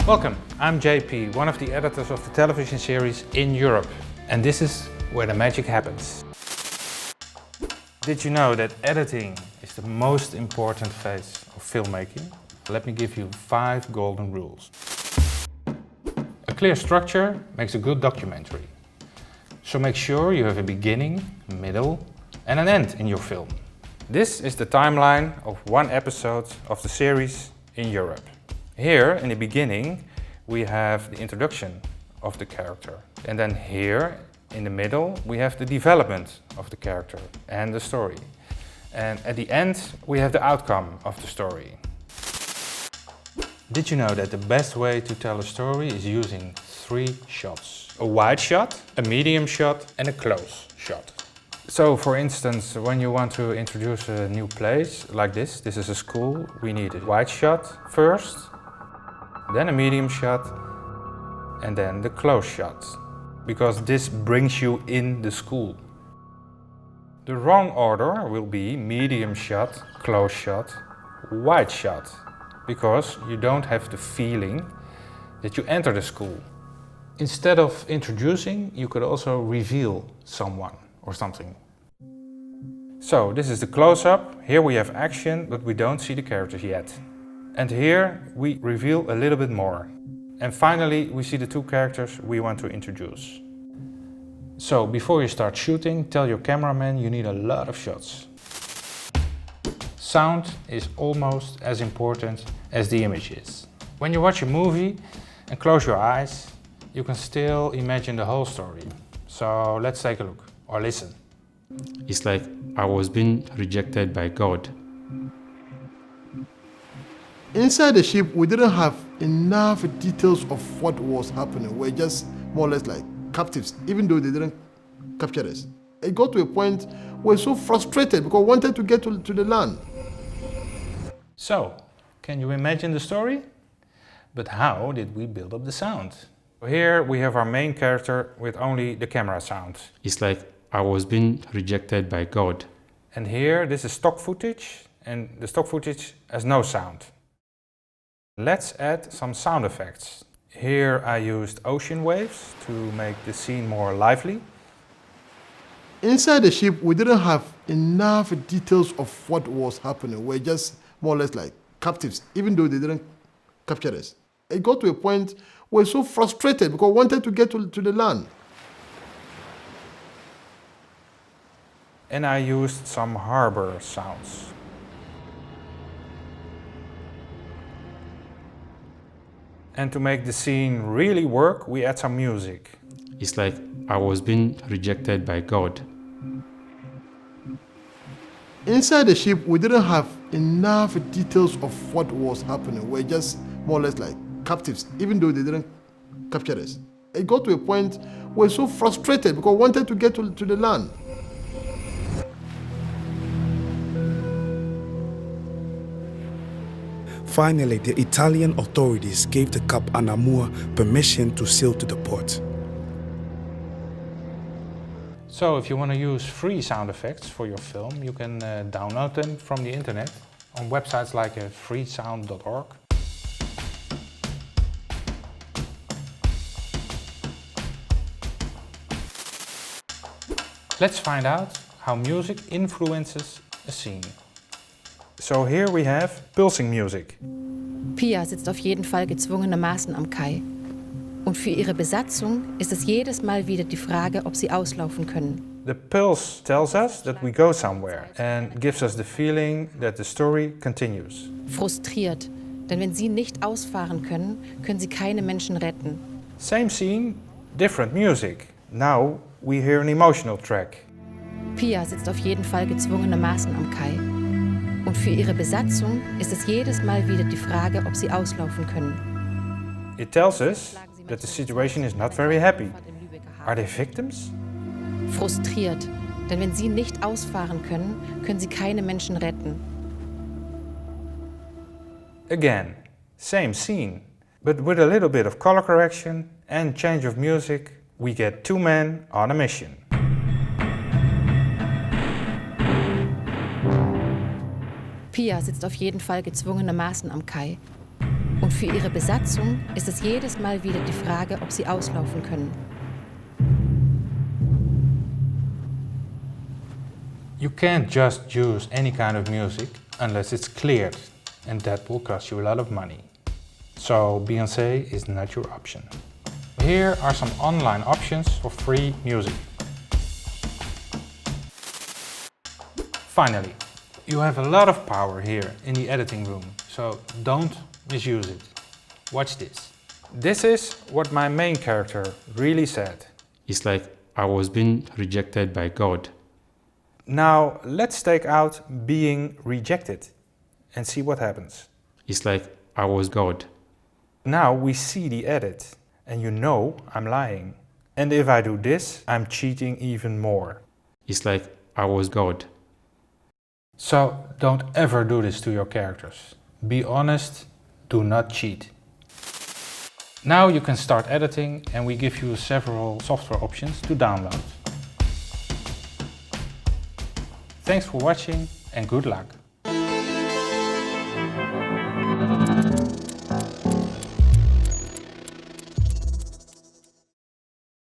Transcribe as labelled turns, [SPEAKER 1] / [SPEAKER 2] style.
[SPEAKER 1] Welcome, I'm JP, one of the editors of the television series In Europe. And this is where the magic happens. Did you know that editing is the most important phase of filmmaking? Let me give you 5 golden rules. A clear structure makes a good documentary. So make sure you have a beginning, middle and an end in your film. This is the timeline of one episode of the series In Europe. Here, in the beginning, we have the introduction of the character. And then here, in the middle, we have the development of the character and the story. And at the end, we have the outcome of the story. Did you know that the best way to tell a story is using 3 shots? A wide shot, a medium shot and a close shot. So, for instance, when you want to introduce a new place like this is a school, we need a wide shot first, then a medium shot, and then the close shot, because this brings you in the school. The wrong order will be medium shot, close shot, wide shot, because you don't have the feeling that you enter the school. Instead of introducing, you could also reveal someone or something. So this is the close-up. Here we have action, but we don't see the characters yet. And here we reveal a little bit more. And finally we see the 2 characters we want to introduce. So before you start shooting, tell your cameraman you need a lot of shots. Sound is almost as important as the image is. When you watch a movie and close your eyes, you can still imagine the whole story. So let's take a look or listen.
[SPEAKER 2] It's like I was being rejected by God.
[SPEAKER 3] Inside the ship, we didn't have enough details of what was happening. We're just more or less like captives, even though they didn't capture us. It got to a point where we're so frustrated because we wanted to get to the land.
[SPEAKER 1] So, can you imagine the story? But how did we build up the sound? Here we have our main character with only the camera sound.
[SPEAKER 2] It's like I was being rejected by God.
[SPEAKER 1] And here, this is stock footage, and the stock footage has no sound. Let's add some sound effects. Here I used ocean waves to make the scene more lively.
[SPEAKER 3] Inside the ship, we didn't have enough details of what was happening. We're just more or less like captives, even though they didn't capture us. It got to a point where we're so frustrated because we wanted to get to the land.
[SPEAKER 1] And I used some harbor sounds. And to make the scene really work, we add some music.
[SPEAKER 2] It's like I was being rejected by God.
[SPEAKER 3] Inside the ship, we didn't have enough details of what was happening. We're just more or less like captives, even though they didn't capture us. It got to a point where we're so frustrated because we wanted to get to the land.
[SPEAKER 4] Finally, the Italian authorities gave the Cap Anamur permission to sail to the port.
[SPEAKER 1] So if you want to use free sound effects for your film, you can download them from the internet on websites like freesound.org. Let's find out how music influences a scene. So here we have pulsing music.
[SPEAKER 5] Pia sitzt auf jeden Fall gezwungenermaßen am Kai. Und für ihre Besatzung ist es jedes Mal wieder die Frage, ob sie auslaufen können.
[SPEAKER 1] The pulse tells us that we go somewhere and gives us the feeling that the story continues.
[SPEAKER 5] Frustriert, denn wenn sie nicht ausfahren können, können sie keine Menschen retten.
[SPEAKER 1] Same scene, different music. Now we hear an emotional track.
[SPEAKER 5] Pia sitzt auf jeden Fall gezwungenermaßen am Kai. Und für ihre Besatzung ist es jedes Mal wieder die Frage, ob sie auslaufen können.
[SPEAKER 1] It tells us that the situation is not very happy. Are they victims?
[SPEAKER 5] Frustriert, denn wenn sie nicht ausfahren können, können sie keine Menschen retten.
[SPEAKER 1] Again, same scene, but with a little bit of color correction and change of music, we get 2 men on a mission.
[SPEAKER 5] Pia sitzt auf jeden Fall gezwungenermaßen am Kai. Und für ihre Besatzung ist es jedes Mal wieder die Frage, ob sie auslaufen können.
[SPEAKER 1] You can't just use any kind of music unless it's cleared, and that will cost you a lot of money. So Beyoncé is not your option. Here are some online options for free music. Finally, you have a lot of power here in the editing room, so don't misuse it. Watch this. This is what my main character really said.
[SPEAKER 2] It's like I was being rejected by God.
[SPEAKER 1] Now let's take out being rejected and see what happens.
[SPEAKER 2] It's like I was God.
[SPEAKER 1] Now we see the edit, and you know I'm lying. And if I do this, I'm cheating even more.
[SPEAKER 2] It's like I was God.
[SPEAKER 1] So don't ever do this to your characters. Be honest, do not cheat. Now you can start editing, and we give you several software options to download. Thanks for watching and good luck.